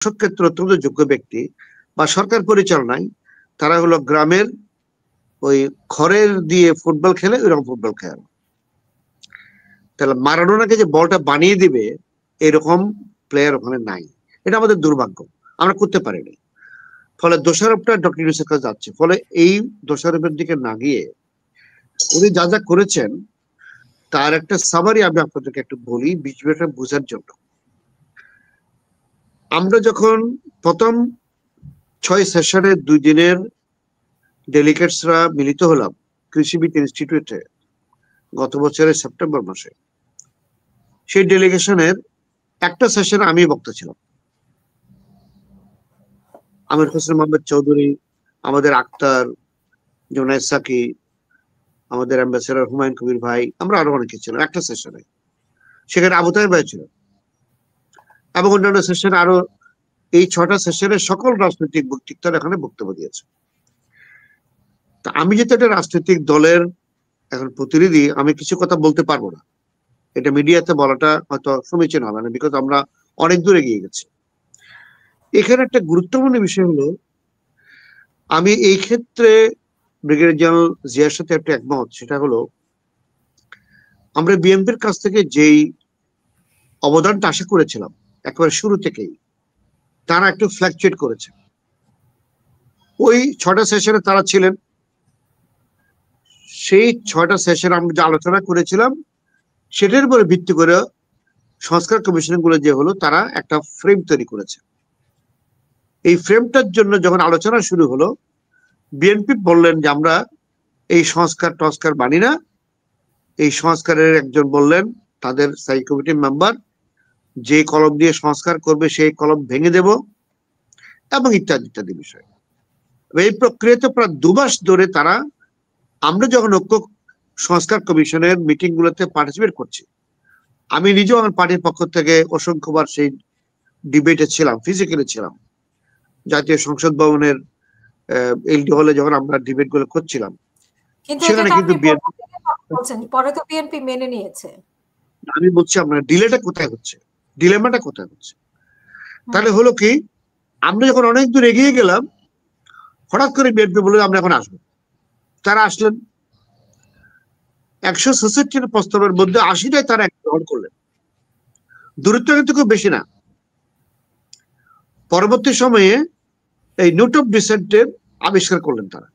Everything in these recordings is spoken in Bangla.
ক্ষেত্রে অত্যন্ত যোগ্য ব্যক্তি বা সরকার পরিচালনায় তারা হলো গ্রামের ওই খড়ের দিয়ে ফুটবল খেলে ওইরকম ফুটবল খেলে। তাহলে মারাডোনাকে যে বলটা বানিয়ে দিবে এরকম প্লেয়ার ওখানে নাই। এটা আমাদের দুর্ভাগ্য, আমরা করতে পারিনি। ফলে দোষারোপটা ডক্টর ইউনূসের কাছে যাচ্ছে। ফলে এই দোষারোপের দিকে না গিয়ে উনি যা যা করেছেন তার একটা সামারি আমি আপনাদেরকে একটু বলি বিষয়টা বোঝার জন্য। আমরা যখন প্রথম 6 সেশনের 2 দিনের ডেলিগেটসরা মিলিত হলাম কৃষিবিদ ইনস্টিটিউটে গত বছরের সেপ্টেম্বর মাসে, সেই ডেলিগেশনের একটা সেশনে আমি বক্তা ছিলাম। আমির হোসেন মোহাম্মদ চৌধুরী, আমাদের আক্তার, জোনায়েদ সাকি, আমাদের অ্যাম্বাসেডর হুমায়ুন কবির ভাই, আমরা আরো অনেকে ছিলাম একটা সেশনে। সেখানে আবু তাহের ভাই ছিল এবং অন্যান্য সেশনে আরো এই 6টা সেশনের সকল রাজনৈতিক ব্যক্তিত্বরা এখানে বক্তব্য দিয়েছে। তা আমি যেহেতু একটা রাজনৈতিক দলের এখন প্রতিনিধি, আমি কিছু কথা বলতে পারবো না, এটা মিডিয়াতে বলাটা হয়তো সমীচীন হবে না, বিকজ আমরা অনেক দূরে গিয়ে গেছি। এখানে একটা গুরুত্বপূর্ণ বিষয় হলো, আমি এই ক্ষেত্রে ব্রিগেডিয়ার জেনারেল জিয়ার সাথে একটা একমত, সেটা হলো আমরা বিএনপির কাছ থেকে যেই অবদানটা আশা করেছিলাম একেবারে শুরু থেকেই, তারা একটু ফ্ল্যাকচুয়েট করেছে। ওই 6টা সেশনে তারা ছিলেন, সেই 6টা সেশনে আমরা যে আলোচনা করেছিলাম সেটার উপরে ভিত্তি করে সংস্কার কমিশন গুলো যে হলো, তারা একটা ফ্রেম তৈরি করেছে। এই ফ্রেমটার জন্য যখন আলোচনা শুরু হলো, বিএনপি বললেন যে আমরা এই সংস্কার মানি না। এই সংস্কারের একজন বললেন তাদের স্থায়ী কমিটির মেম্বার, যে কলম দিয়ে সংস্কার করবে সেই কলম ভেঙে দেব, এবং ইত্যাদি ইত্যাদি বিষয়। এই প্রক্রিয়াতে প্রায় 2 মাস ধরে তারা, আমরা যখন ঐক্য সংস্কার কমিশনের মিটিং গুলোতে পার্টিসিপেট করছি, আমি নিজেও আমার পার্টির পক্ষ থেকে অসংখ্যবার সেই ডিবেটে ছিলাম, ফিজিক্যালি ছিলাম। জাতীয় সংসদ ভবনের এলডি হলে যখন আমরা ডিবেট গুলো করছিলাম, সেখানে কিন্তু পরে তো বিএনপি মেনে নিয়েছে। আমি বলছি আপনার ডিলেটা কোথায় হচ্ছে, ডিলেমাটা কোথায় হচ্ছে। তাহলে হলো কি, আমরা যখন অনেক দূর এগিয়ে গেলাম, হঠাৎ করে বিএনপি বলে আমরা এখন আসবো। তারা আসলেন, 166 প্রস্তাবের মধ্যে 80টাই তারা গ্রহণ করলেন। দূরত্ব কিন্তু খুব বেশি না। পরবর্তী সময়ে এই নোট অফ ডিসেন্টের আবিষ্কার করলেন তারা।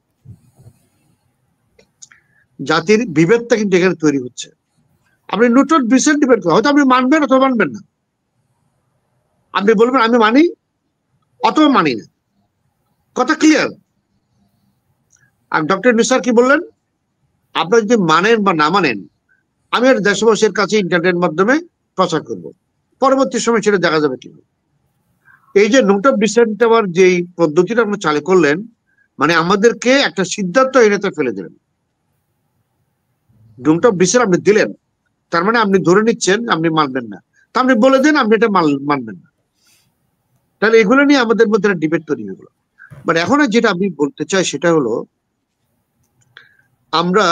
জাতির বিভেদটা কিন্তু এখানে তৈরি হচ্ছে। আপনি নোট অফ ডিসেন্ট ডিবেট করেন, হয়তো আপনি মানবেন অথবা মানবেন না। আপনি বলবেন আমি মানি অথবা মানি না, কথা ক্লিয়ার। আর ডক্টর নিসার কি বললেন, আপনারা যদি মানেন বা না মানেন, আমি আর দেশবাসীর কাছে ইন্টারনেটের মাধ্যমে প্রচার করব, পরবর্তী সময় সেটা দেখা যাবে কি। এই যে নোট অফ ডিসেন্ট আবার যে পদ্ধতিটা আপনি চালু করলেন, মানে আমাদেরকে একটা সিদ্ধান্তহীনতা ফেলে দিলেন। নোট অফ ডিসেন্ট আপনি দিলেন, তার মানে আপনি ধরে নিচ্ছেন আপনি মানবেন না, তা আপনি বলে দেন আপনি এটা মানবেন না। তাহলে এগুলো নিয়ে আমাদের মধ্যে ডিবেট তৈরি হয়ে গেল। বাট এখন যেটা আমি বলতে চাই সেটা হলো, আমরা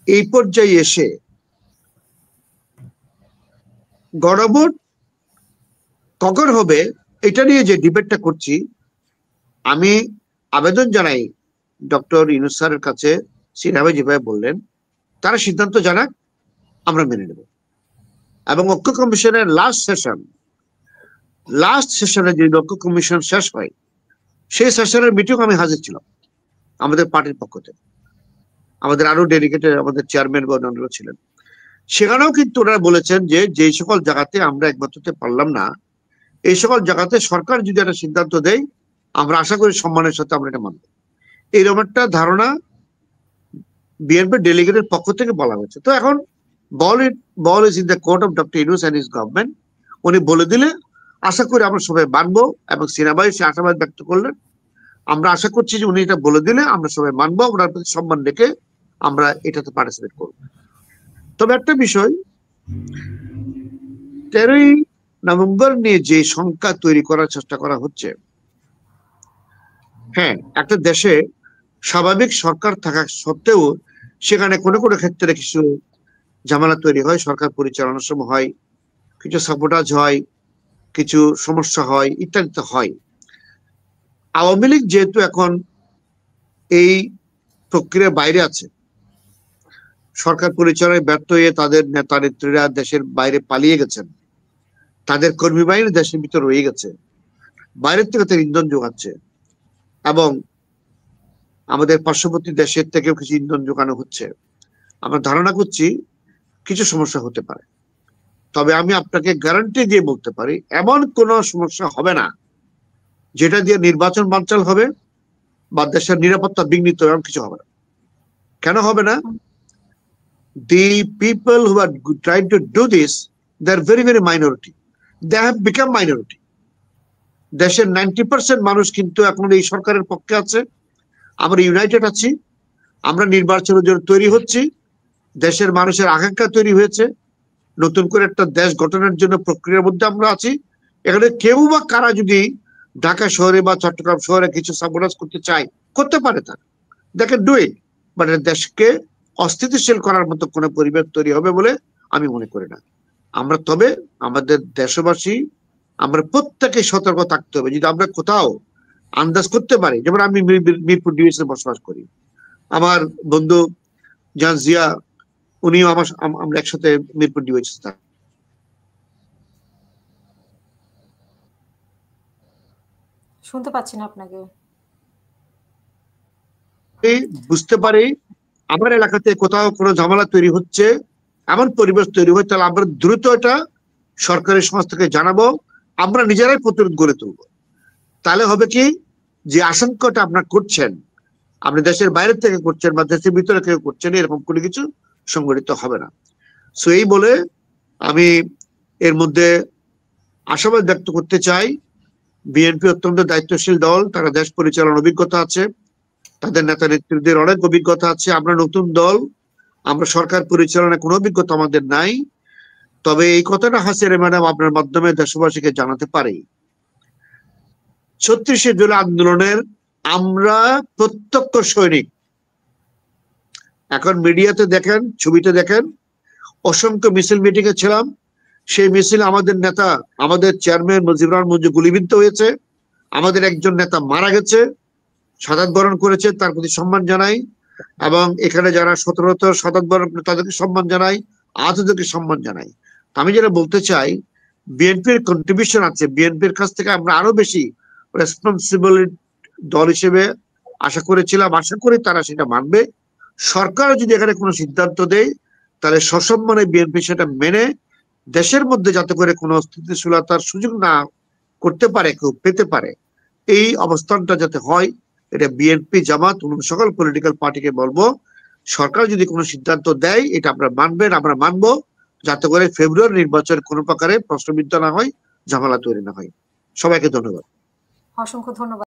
এই পর্যায়ে এসে গণভোট কখন হবে এটা নিয়ে যে ডিবেটটা করছি, আমি আবেদন জানাই ডক্টর ইউনূস স্যারের কাছে, সিনহাবাই যেভাবে বললেন তারা সিদ্ধান্ত জানাক, আমরা মেনে নেব। এবং ঐক্য কমিশনের লাস্ট সেশনে যে ঐক্য কমিশন শেষ হয়, সেই সেশনের মিটিং আমি হাজির ছিলাম আমাদের পার্টির পক্ষ থেকে। আমাদের আরো ডেলিগেটেড, আমাদের চেয়ারম্যান বা অন্যান্য ছিলেন। সেখানেও কিন্তু ওনারা বলেছেন যে যে সকল জায়গাতে আমরা একমত হতে পারলাম না, এই সকল জায়গাতে সরকার যদি একটা সিদ্ধান্ত দেয়, আমরা আশা করি সম্মানের সাথে আমরা এটা মানব। এইরকম একটা ধারণা বিএনপি ডেলিগেটের পক্ষ থেকে বলা হয়েছে। তো এখন ball is in the court of doctor Yunus and his government. উনি বলে দিলে আশা করি আমরা সবাই মানবো, এবং সিনহাবাই সে আশাবাদ ব্যক্ত করলেন। আমরা আশা করছি যে উনি এটা বলে দিলে আমরা সবাই মানবো, ওনার প্রতি সম্মান রেখে আমরা এটাতে পার্টিসিপেট করব। তবে একটা বিষয়, 13ই নভেম্বর নিয়ে যে সংখ্যা তৈরি করার চেষ্টা করা হচ্ছে, হ্যাঁ, একটা দেশে স্বাভাবিক সরকার থাকা সত্ত্বেও সেখানে কোনো কোনো ক্ষেত্রে কিছু ঝামেলা তৈরি হয়, সরকার পরিচালনার সময় হয়, কিছু সাবোটাজ হয়, কিছু সমস্যা হয়, ইত্যাদি হয়। আওয়ামী লীগ যেহেতু এখন এই প্রক্রিয়ার বাইরে আছে, সরকার পরিচালনায় ব্যর্থ হয়ে তাদের নেতা নেত্রীরা দেশের বাইরে পালিয়ে গেছেন, তাদের কর্মী বাহিনী দেশের ভিতরে রয়ে গেছে, বাইরের থেকে তারা ইন্ধন যোগাচ্ছে এবং আমাদের পার্শ্ববর্তী দেশের থেকেও কিছু ইন্ধন যোগানো হচ্ছে। আমরা ধারণা করছি কিছু সমস্যা হতে পারে, তবে আমি আপনাকে গ্যারান্টি দিয়ে বলতে পারি এমন কোনো সমস্যা হবে না যেটা দিয়ে নির্বাচন বানচাল হবে বা দেশের নিরাপত্তা বিঘ্নিত, এমন কিছু হবে না। কেন হবে না? The people who are trying to do this, they are very, very minority. They have become minority. দেশের 90% মানুষ কিন্তু এখন এই সরকারের পক্ষে আছে। আমরা ইউনাইটেড আছি, আমরা নির্বাচনের জন্য তৈরি হচ্ছি, দেশের মানুষের আকাঙ্ক্ষা তৈরি হয়েছে, নতুন করে একটা দেশ গঠনের জন্য প্রক্রিয়ার মধ্যে আমরা আছি। এখানে কেউ বা কারা যদি ঢাকা শহরে বা চট্টগ্রাম শহরে কিছু সাবঅর্ডাইজ করতে চায়, করতে পারে, তারা দেখে ডু ইট, বাট দেশকে অস্থিতিশীল করার মতো কোনো পরিবেশ তৈরি হবে বলে আমি মনে করি না। আমরা তবে আমাদের দেশবাসী আমরা প্রত্যেকে সতর্ক থাকতে হবে। যদি আমরা কোথাও আন্দাজ করতে পারি, যেমন আমি মিরপুর ডিভিশনে বসবাস করি, আমার বন্ধু জান জিয়া, উনিও আমরা একসাথে মিরপুর ডিভিশনে থাকি। শুনতে পাচ্ছি না আপনাকে। বুঝতে পারি আমার এলাকাতে কোথাও কোনো ঝামেলা তৈরি হচ্ছে, এমন পরিবেশ তৈরি হয়, তাহলে আমরা দ্রুত এটা সরকারি সংস্থাকে জানাবো, আমরা নিজেরাই প্রতিরোধ গড়ে তুলবো। তাহলে হবে কি, যে আশঙ্কাটা আপনারা করছেন, আপনি দেশের বাইরে থেকে করছেন বা দেশের ভিতরে কেউ করছেন, এরকম কোনো কিছু সংঘটিত হবে না। সো এই বলে আমি এর মধ্যে আশাবাদ ব্যক্ত করতে চাই, বিএনপি অত্যন্ত দায়িত্বশীল দল, তারা দেশ পরিচালনার অভিজ্ঞতা আছে, তাদের নেতা নেত্রীদের অনেক অভিজ্ঞতা আছে। আমরা নতুন দল, আমরা সরকার পরিচালনায় কোনো অভিজ্ঞতা আমাদের নাই। তবে এই কথাটা হাসিনা ম্যাডাম আপনার মাধ্যমে দেশবাসীকে জানাতে পারি, ৩৬শে জুলাই আন্দোলনের আমরা প্রত্যক্ষ সৈনিক। এখন মিডিয়াতে দেখেন, ছবিতে দেখেন, অসংখ্য মিছিল মিটিং এ ছিলাম। সেই মিছিল আমাদের নেতা, আমাদের চেয়ারম্যান মুজিবুর রহমান মঞ্জু গুলিবিদ্ধ হয়েছে, আমাদের একজন নেতা মারা গেছে, শাহাদাত বরণ করেছে, তার প্রতি সম্মান জানাই। এবং এখানে যারা ১৭ শাহাদাত বরণ করে তাদেরকে সম্মান জানাই, আহতদেরকে সম্মান জানাই। আমি যেটা বলতে চাই, বিএনপির কন্ট্রিবিউশন আছে, বিএনপির কাছ থেকে আমরা আরো বেশি রেসপন্সিবল দল হিসেবে আশা করেছিলাম, আশা করি তারা সেটা মানবে। সরকার যদি এখানে কোনো সিদ্ধান্ত দেয়, তাহলে সসম্মানে বিএনপি সেটা মেনে দেশের মধ্যে যাতে করে কোনো স্থিতিশীলতার সুযোগ না করতে পারে, কেউ পেতে পারে, এই অবস্থানটা যাতে হয়, এটা বিএনপি, জামাত, সকল পলিটিক্যাল পার্টিকে বলবো, সরকার যদি কোনো সিদ্ধান্ত দেয় এটা আপনারা মানবেন, আমরা মানবো, যাতে করে ফেব্রুয়ারি নির্বাচনের কোনো প্রকারে প্রশ্নবিদ্ধ না হয়, ঝামেলা তৈরি না হয়। সবাইকে ধন্যবাদ। অসংখ্য ধন্যবাদ।